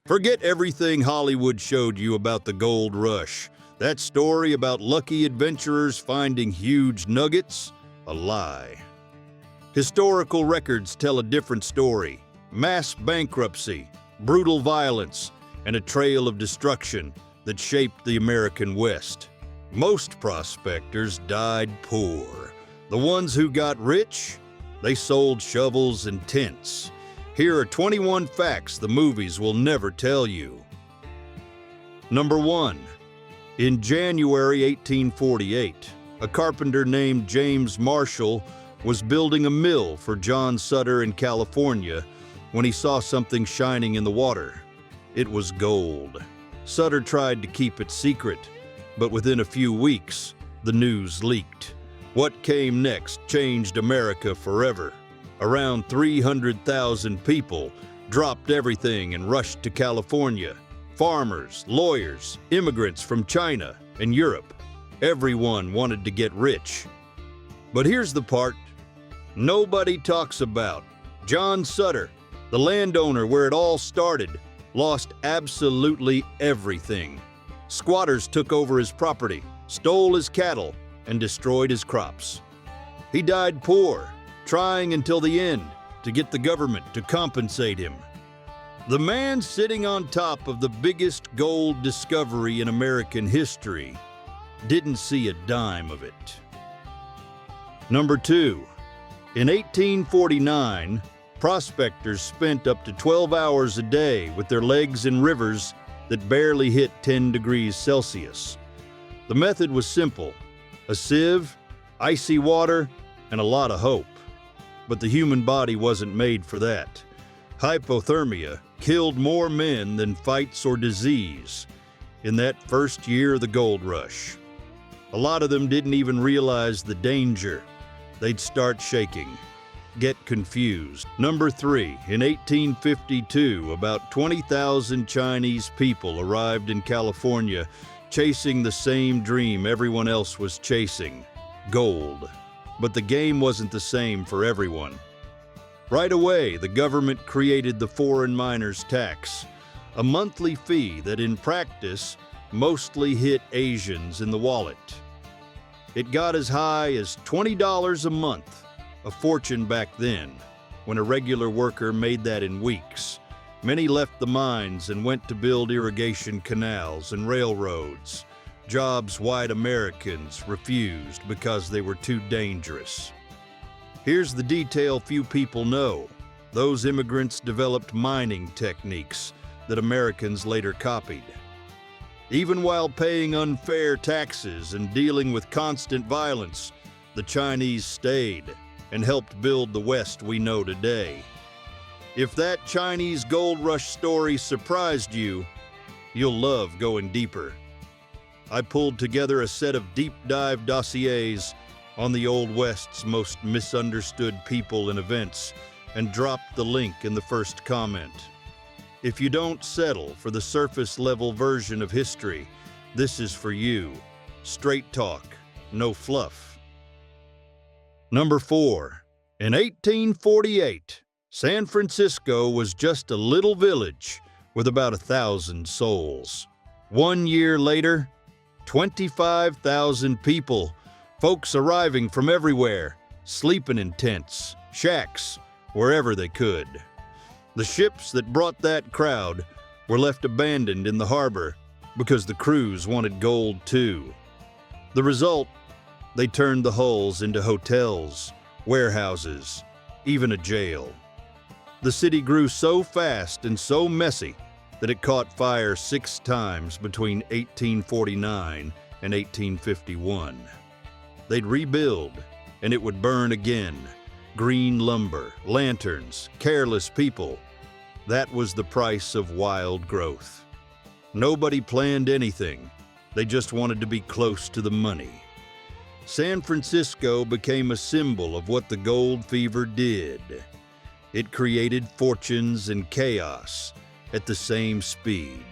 Forget everything Hollywood showed you about the gold rush. That story about lucky adventurers finding huge nuggets? A lie. Historical records tell a different story. Mass bankruptcy, brutal violence, and a trail of destruction that shaped the American West. Most prospectors died poor. The ones who got rich, they sold shovels and tents. Here are 21 facts the movies will never tell you. Number 1. In January 1848, a carpenter named James Marshall was building a mill for John Sutter in California when he saw something shining in the water. It was gold. Sutter tried to keep it secret, but within a few weeks, the news leaked. What came next changed America forever. Around 300,000 people dropped everything and rushed to California. Farmers, lawyers, immigrants from China and Europe. Everyone wanted to get rich. But here's the part nobody talks about. John Sutter, the landowner where it all started, lost absolutely everything. Squatters took over his property, stole his cattle, and destroyed his crops. He died poor, trying until the end to get the government to compensate him. The man sitting on top of the biggest gold discovery in American history didn't see a dime of it. Number 2. In 1849, prospectors spent up to 12 hours a day with their legs in rivers that barely hit 10 degrees Celsius. The method was simple: a sieve, icy water, and a lot of hope. But the human body wasn't made for that. Hypothermia killed more men than fights or disease in that first year of the gold rush. A lot of them didn't even realize the danger. They'd start shaking, get confused. Number 3, in 1852, about 20,000 Chinese people arrived in California chasing the same dream everyone else was chasing: gold. But the game wasn't the same for everyone. Right away, the government created the foreign miners tax, a monthly fee that in practice mostly hit Asians in the wallet. It got as high as $20 a month, a fortune back then, when a regular worker made that in weeks. Many left the mines and went to build irrigation canals and railroads, jobs white Americans refused because they were too dangerous. Here's the detail few people know. Those immigrants developed mining techniques that Americans later copied. Even while paying unfair taxes and dealing with constant violence, the Chinese stayed and helped build the West we know today. If that Chinese gold rush story surprised you, you'll love going deeper. I pulled together a set of deep dive dossiers on the Old West's most misunderstood people and events and dropped the link in the first comment. If you don't settle for the surface level version of history, this is for you. Straight talk, no fluff. Number 4. In 1848, San Francisco was just a little village with about 1,000 souls. 1 year later, 25,000 people, folks arriving from everywhere, sleeping in tents, shacks, wherever they could. The ships that brought that crowd were left abandoned in the harbor because the crews wanted gold too. The result, they turned the hulls into hotels, warehouses, even a jail. The city grew so fast and so messy that it caught fire 6 times between 1849 and 1851. They'd rebuild, and it would burn again. Green lumber, lanterns, careless people. That was the price of wild growth. Nobody planned anything. They just wanted to be close to the money. San Francisco became a symbol of what the gold fever did. It created fortunes and chaos at the same speed.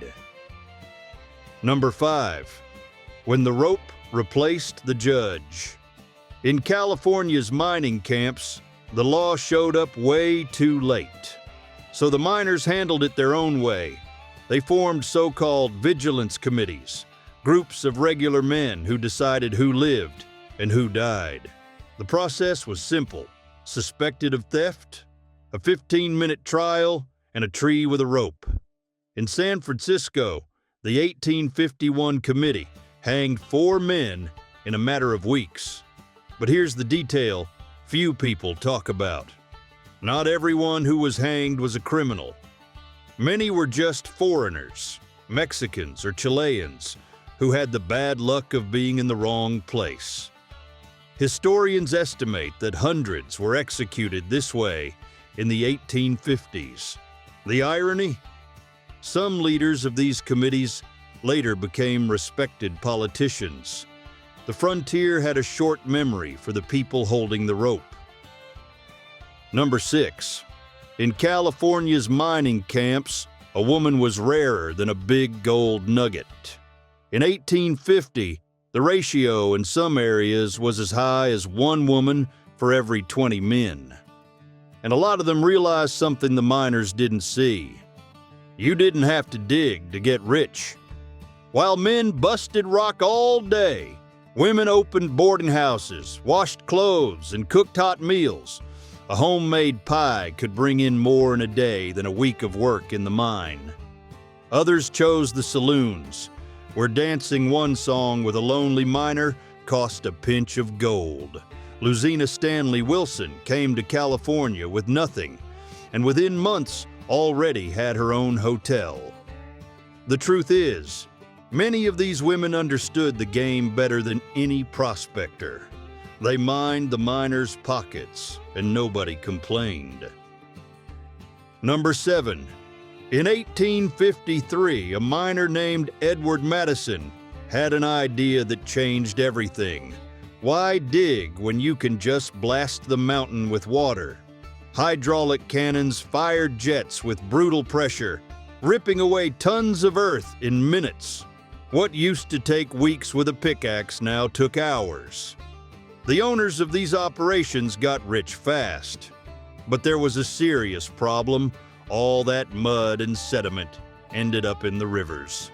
Number 5. When the rope replaced the judge. In California's mining camps, the law showed up way too late. So the miners handled it their own way. They formed so-called vigilance committees, groups of regular men who decided who lived and who died. The process was simple. Suspected of theft, a 15-minute trial, and a tree with a rope. In San Francisco, the 1851 committee hanged 4 men in a matter of weeks. But here's the detail few people talk about. Not everyone who was hanged was a criminal. Many were just foreigners, Mexicans or Chileans, who had the bad luck of being in the wrong place. Historians estimate that hundreds were executed this way in the 1850s. The irony? Some leaders of these committees later became respected politicians. The frontier had a short memory for the people holding the rope. Number 6. In California's mining camps, a woman was rarer than a big gold nugget. In 1850, the ratio in some areas was as high as 1 woman for every 20 men. And a lot of them realized something the miners didn't see. You didn't have to dig to get rich. While men busted rock all day, women opened boarding houses, washed clothes, and cooked hot meals. A homemade pie could bring in more in a day than a week of work in the mine. Others chose the saloons, where dancing one song with a lonely miner cost a pinch of gold. Luzina Stanley Wilson came to California with nothing, and within months already had her own hotel. The truth is, many of these women understood the game better than any prospector. They mined the miners' pockets, and nobody complained. Number 7. In 1853, a miner named Edward Madison had an idea that changed everything. Why dig when you can just blast the mountain with water? Hydraulic cannons fired jets with brutal pressure, ripping away tons of earth in minutes. What used to take weeks with a pickaxe now took hours. The owners of these operations got rich fast. But there was a serious problem. All that mud and sediment ended up in the rivers.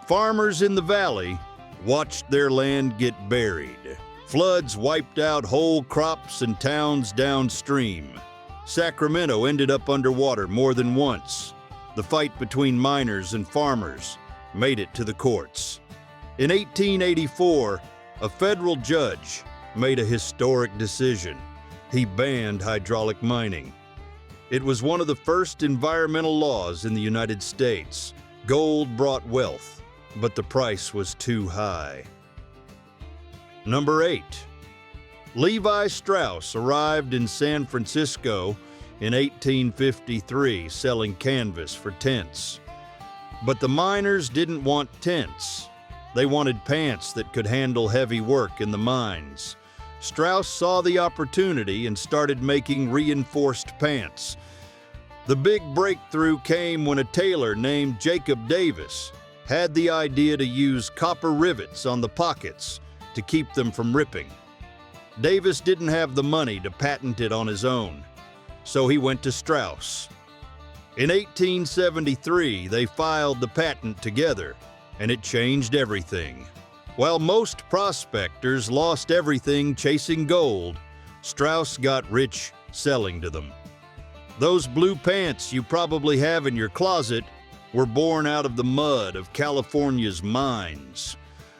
Farmers in the valley watched their land get buried. Floods wiped out whole crops and towns downstream. Sacramento ended up underwater more than once. The fight between miners and farmers made it to the courts. In 1884, a federal judge made a historic decision. He banned hydraulic mining. It was one of the first environmental laws in the United States. Gold brought wealth, but the price was too high. Number 8. Levi Strauss arrived in San Francisco in 1853 selling canvas for tents. But the miners didn't want tents. They wanted pants that could handle heavy work in the mines. Strauss saw the opportunity and started making reinforced pants. The big breakthrough came when a tailor named Jacob Davis had the idea to use copper rivets on the pockets to keep them from ripping. Davis didn't have the money to patent it on his own, so he went to Strauss. In 1873, they filed the patent together, and it changed everything. While most prospectors lost everything chasing gold, Strauss got rich selling to them. Those blue pants you probably have in your closet were born out of the mud of California's mines.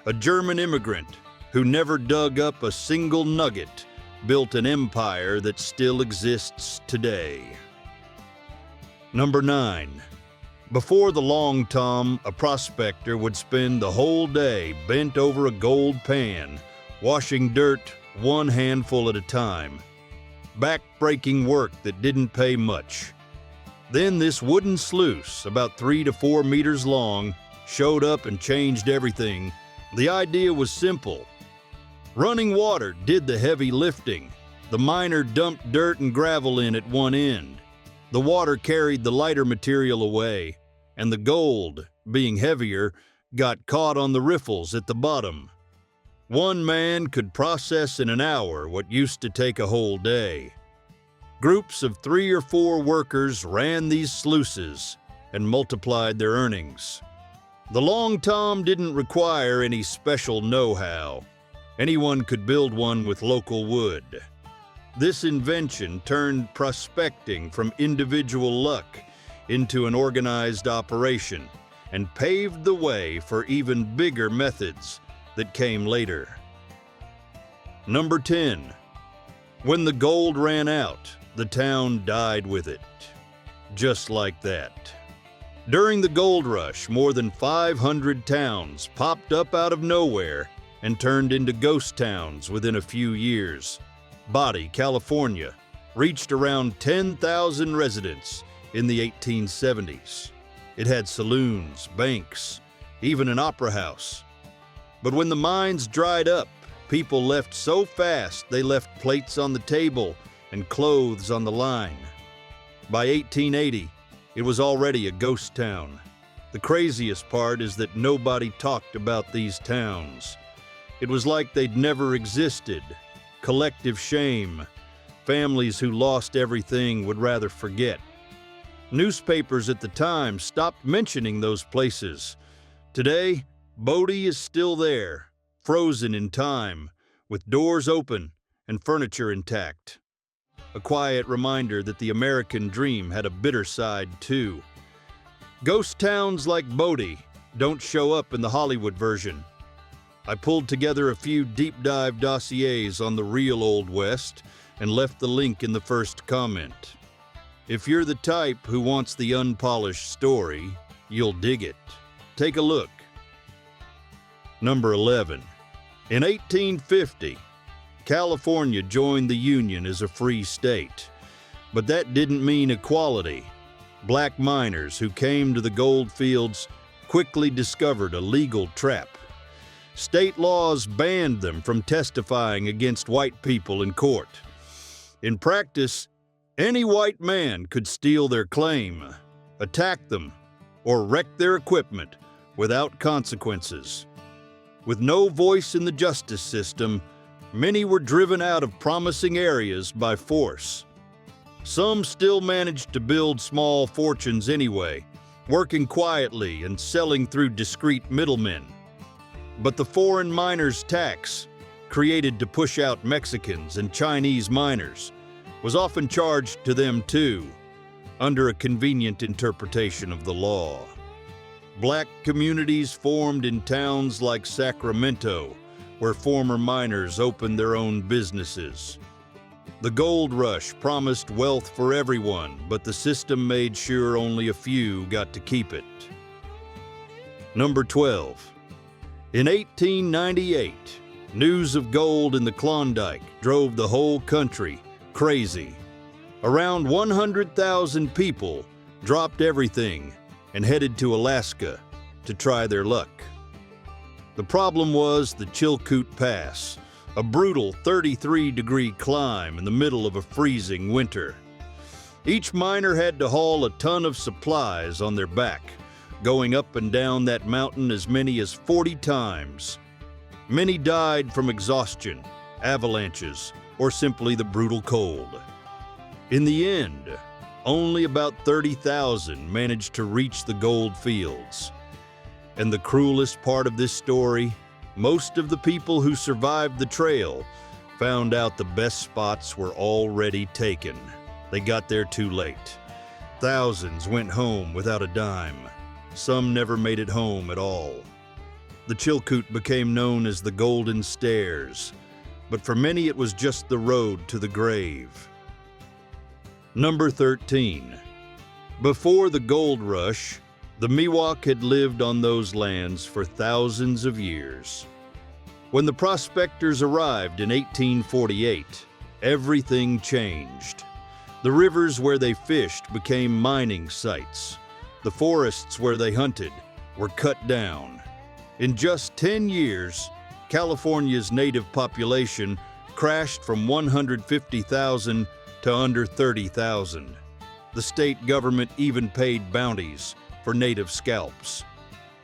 A German immigrant who never dug up a single nugget built an empire that still exists today. Number 9. Before the long tom, a prospector would spend the whole day bent over a gold pan, washing dirt one handful at a time. Back-breaking work that didn't pay much. Then this wooden sluice, about 3 to 4 meters long, showed up and changed everything. The idea was simple. Running water did the heavy lifting. The miner dumped dirt and gravel in at one end. The water carried the lighter material away, and the gold, being heavier, got caught on the riffles at the bottom. One man could process in an hour what used to take a whole day. Groups of 3 or 4 workers ran these sluices, and multiplied their earnings. The long tom didn't require any special know-how. Anyone could build one with local wood. This invention turned prospecting from individual luck into an organized operation and paved the way for even bigger methods that came later. Number 10. When the gold ran out, the town died with it. Just like that. During the gold rush, more than 500 towns popped up out of nowhere and turned into ghost towns within a few years. Body, California, reached around 10,000 residents in the 1870s. It had saloons, banks, even an opera house. But when the mines dried up, people left so fast they left plates on the table and clothes on the line. By 1880, it was already a ghost town. The craziest part is that nobody talked about these towns. It was like they'd never existed. Collective shame. Families who lost everything would rather forget. Newspapers at the time stopped mentioning those places. Today, Bodie is still there, frozen in time, with doors open and furniture intact. A quiet reminder that the American dream had a bitter side too. Ghost towns like Bodie don't show up in the Hollywood version. I pulled together a few deep dive dossiers on the real Old West and left the link in the first comment. If you're the type who wants the unpolished story, you'll dig it. Take a look. Number 11. In 1850, California joined the Union as a free state, but that didn't mean equality. Black miners who came to the gold fields quickly discovered a legal trap. State laws banned them from testifying against white people in court. In practice, any white man could steal their claim, attack them, or wreck their equipment without consequences. With no voice in the justice system, many were driven out of promising areas by force. Some still managed to build small fortunes anyway, working quietly and selling through discreet middlemen. But the foreign miners' tax, created to push out Mexicans and Chinese miners, was often charged to them too, under a convenient interpretation of the law. Black communities formed in towns like Sacramento, where former miners opened their own businesses. The gold rush promised wealth for everyone, but the system made sure only a few got to keep it. Number 12. In 1898, news of gold in the Klondike drove the whole country crazy. Around 100,000 people dropped everything and headed to Alaska to try their luck. The problem was the Chilkoot Pass, a brutal 33-degree climb in the middle of a freezing winter. Each miner had to haul a ton of supplies on their back, going up and down that mountain as many as 40 times. Many died from exhaustion, avalanches, or simply the brutal cold. In the end, only about 30,000 managed to reach the gold fields. And the cruelest part of this story, most of the people who survived the trail found out the best spots were already taken. They got there too late. Thousands went home without a dime. Some never made it home at all. The Chilkoot became known as the Golden Stairs, but for many it was just the road to the grave. Number 13. Before the gold rush, the Miwok had lived on those lands for thousands of years. When the prospectors arrived in 1848, everything changed. The rivers where they fished became mining sites. The forests where they hunted were cut down. In just 10 years, California's native population crashed from 150,000 to under 30,000. The state government even paid bounties for native scalps.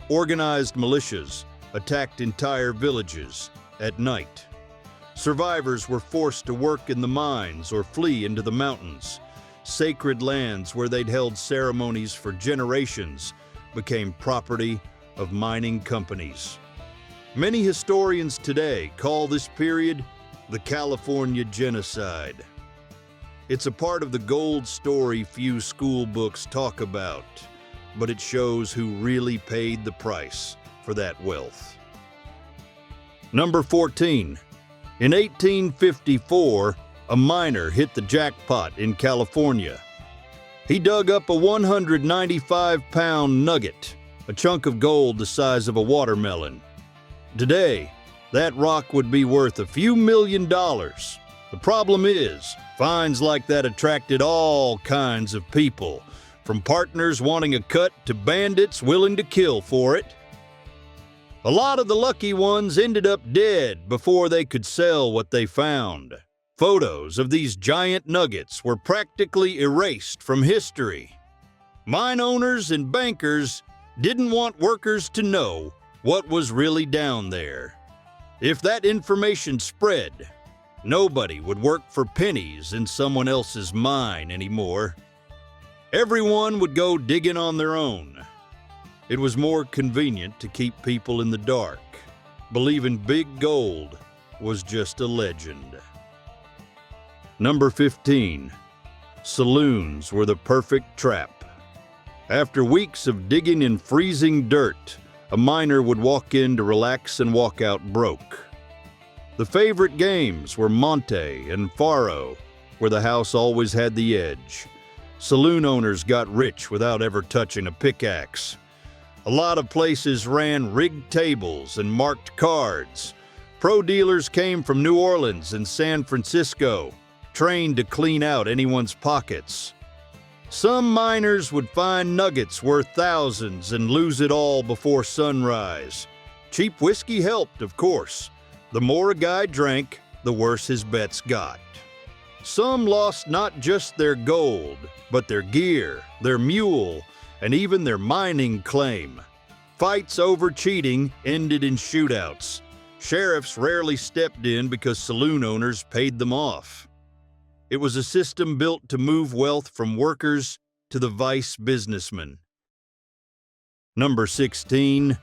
Organized militias attacked entire villages at night. Survivors were forced to work in the mines or flee into the mountains. sacred lands where they'd held ceremonies for generations became property of mining companies. Many historians today call this period the California Genocide. It's a part of the gold story few school books talk about, but it shows who really paid the price for that wealth. Number 14. In 1854, a miner hit the jackpot in California. He dug up a 195-pound nugget, a chunk of gold the size of a watermelon. Today, that rock would be worth a few $1 million. The problem is, finds like that attracted all kinds of people, from partners wanting a cut to bandits willing to kill for it. A lot of the lucky ones ended up dead before they could sell what they found. Photos of these giant nuggets were practically erased from history. Mine owners and bankers didn't want workers to know what was really down there. If that information spread, nobody would work for pennies in someone else's mine anymore. Everyone would go digging on their own. It was more convenient to keep people in the dark. Believing big gold was just a legend. Number 15. Saloons were the perfect trap. After weeks of digging in freezing dirt, a miner would walk in to relax and walk out broke. The favorite games were Monte and Faro, where the house always had the edge. Saloon owners got rich without ever touching a pickaxe. A lot of places ran rigged tables and marked cards. Pro dealers came from New Orleans and San Francisco, trained to clean out anyone's pockets. Some miners would find nuggets worth thousands and lose it all before sunrise. Cheap whiskey helped, of course. The more a guy drank, the worse his bets got. Some lost not just their gold, but their gear, their mule, and even their mining claim. Fights over cheating ended in shootouts. Sheriffs rarely stepped in because saloon owners paid them off. It was a system built to move wealth from workers to the vice businessmen. Number 16.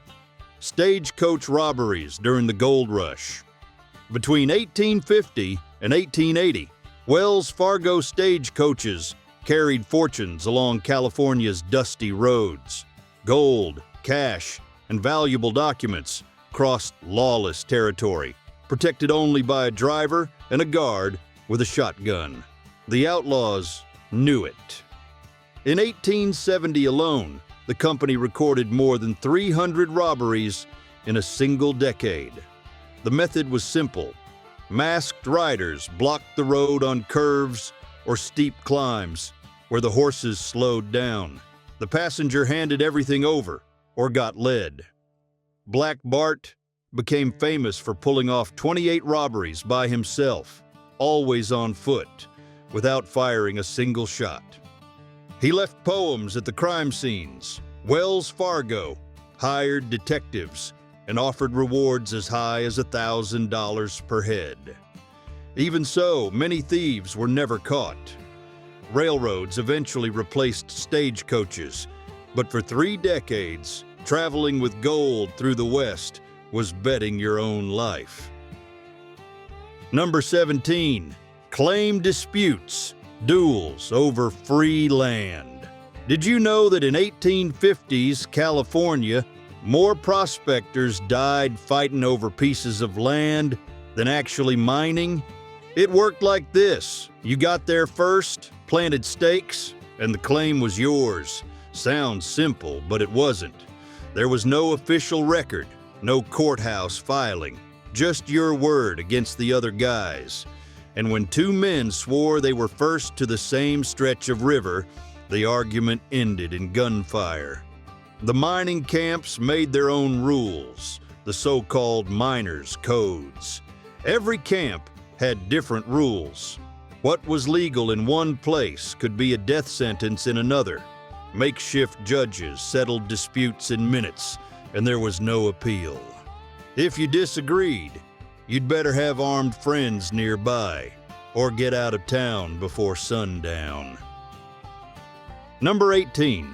Stagecoach robberies during the gold rush. Between 1850 and 1880, Wells Fargo stagecoaches carried fortunes along California's dusty roads. Gold, cash, and valuable documents crossed lawless territory, protected only by a driver and a guard with a shotgun. The outlaws knew it. In 1870 alone, the company recorded more than 300 robberies in a single decade. The method was simple. Masked riders blocked the road on curves or steep climbs where the horses slowed down. The passenger handed everything over or got led. Black Bart became famous for pulling off 28 robberies by himself, always on foot, without firing a single shot. He left poems at the crime scenes. Wells Fargo hired detectives and offered rewards as high as $1,000 per head. Even so, many thieves were never caught. Railroads eventually replaced stagecoaches, but for 3 decades, traveling with gold through the West was betting your own life. Number 17. Claim disputes, duels over free land. Did you know that in 1850s California, more prospectors died fighting over pieces of land than actually mining? It worked like this. You got there first, planted stakes, and the claim was yours. Sounds simple, but it wasn't. There was no official record, no courthouse filing, just your word against the other guys. And when 2 men swore they were first to the same stretch of river, the argument ended in gunfire. The mining camps made their own rules, the so-called miners' codes. Every camp had different rules. What was legal in one place could be a death sentence in another. Makeshift judges settled disputes in minutes, and there was no appeal. If you disagreed, you'd better have armed friends nearby, or get out of town before sundown. Number 18.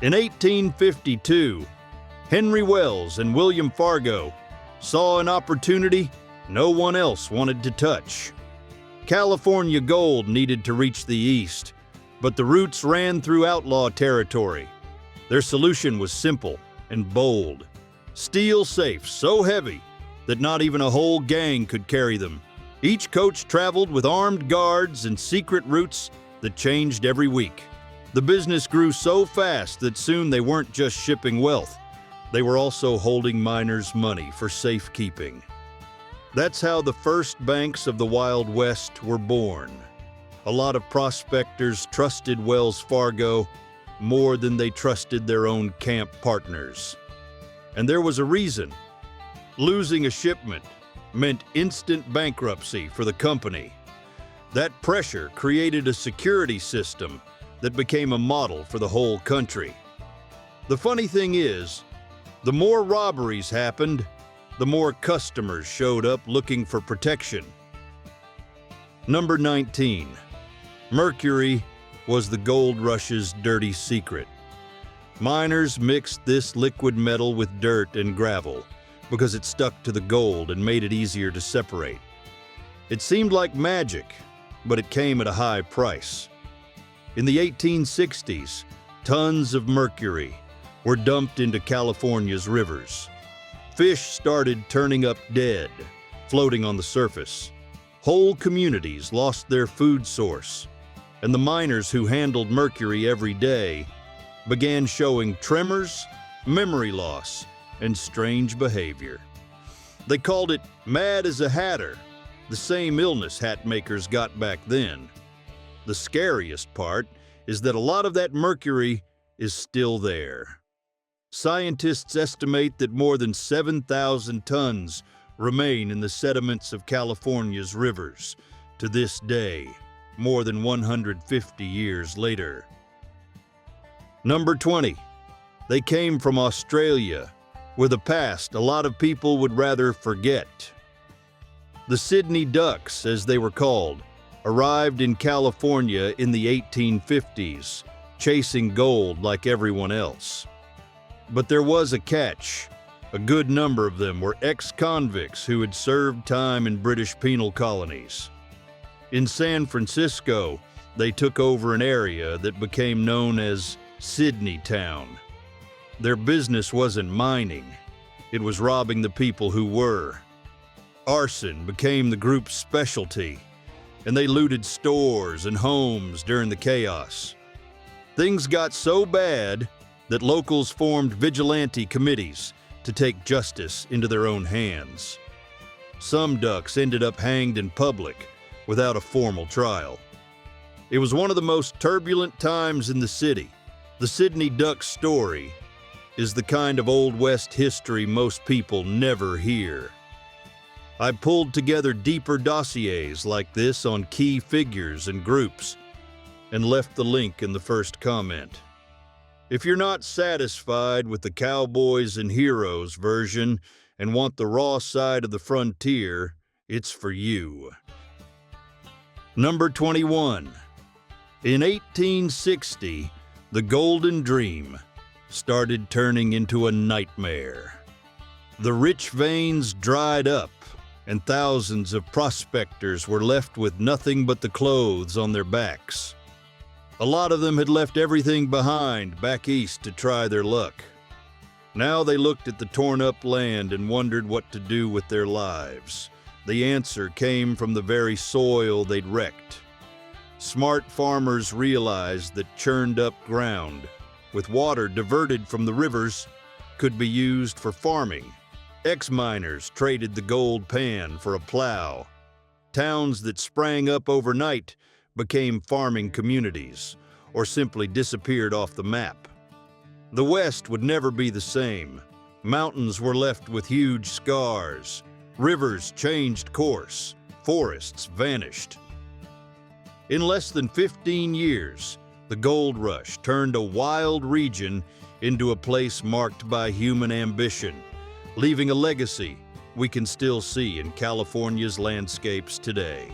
In 1852, Henry Wells and William Fargo saw an opportunity no one else wanted to touch. California gold needed to reach the east, but the routes ran through outlaw territory. Their solution was simple and bold. Steel safes so heavy that not even a whole gang could carry them. Each coach traveled with armed guards and secret routes that changed every week. The business grew so fast that soon they weren't just shipping wealth. They were also holding miners' money for safekeeping. That's how the first banks of the Wild West were born. A lot of prospectors trusted Wells Fargo more than they trusted their own camp partners. And there was a reason. Losing a shipment meant instant bankruptcy for the company. That pressure created a security system that became a model for the whole country. The funny thing is, the more robberies happened, the more customers showed up looking for protection. Number 19. Mercury was the gold rush's dirty secret. Miners mixed this liquid metal with dirt and gravel because it stuck to the gold and made it easier to separate. It seemed like magic, but it came at a high price. In the 1860s, tons of mercury were dumped into California's rivers. Fish started turning up dead, floating on the surface. Whole communities lost their food source, and the miners who handled mercury every day began showing tremors, memory loss, and strange behavior. They called it mad as a hatter, the same illness hat makers got back then. The scariest part is that a lot of that mercury is still there. Scientists estimate that more than 7,000 tons remain in the sediments of California's rivers to this day, more than 150 years later. Number 20. They came from Australia, with a past a lot of people would rather forget. The Sydney Ducks, as they were called, arrived in California in the 1850s, chasing gold like everyone else. But there was a catch. A good number of them were ex-convicts who had served time in British penal colonies. In San Francisco, they took over an area that became known as Sydney Town. Their business wasn't mining, it was robbing the people who were. Arson became the group's specialty, and they looted stores and homes during the chaos. Things got so bad that locals formed vigilante committees to take justice into their own hands. Some ducks ended up hanged in public without a formal trial. It was one of the most turbulent times in the city. The Sydney Ducks story is the kind of Old West history most people never hear. I pulled together deeper dossiers like this on key figures and groups and left the link in the first comment. If you're not satisfied with the cowboys and heroes version and want the raw side of the frontier, it's for you. Number 21. In 1860, the Golden Dream started turning into a nightmare. The rich veins dried up, and thousands of prospectors were left with nothing but the clothes on their backs. A lot of them had left everything behind back east to try their luck. Now they looked at the torn-up land and wondered what to do with their lives. The answer came from the very soil they'd wrecked. Smart farmers realized that churned-up ground, with water diverted from the rivers, could be used for farming. Ex-miners traded the gold pan for a plow. Towns that sprang up overnight became farming communities, or simply disappeared off the map. The West would never be the same. Mountains were left with huge scars. Rivers changed course. Forests vanished. In less than 15 years, the gold rush turned a wild region into a place marked by human ambition, leaving a legacy we can still see in California's landscapes today.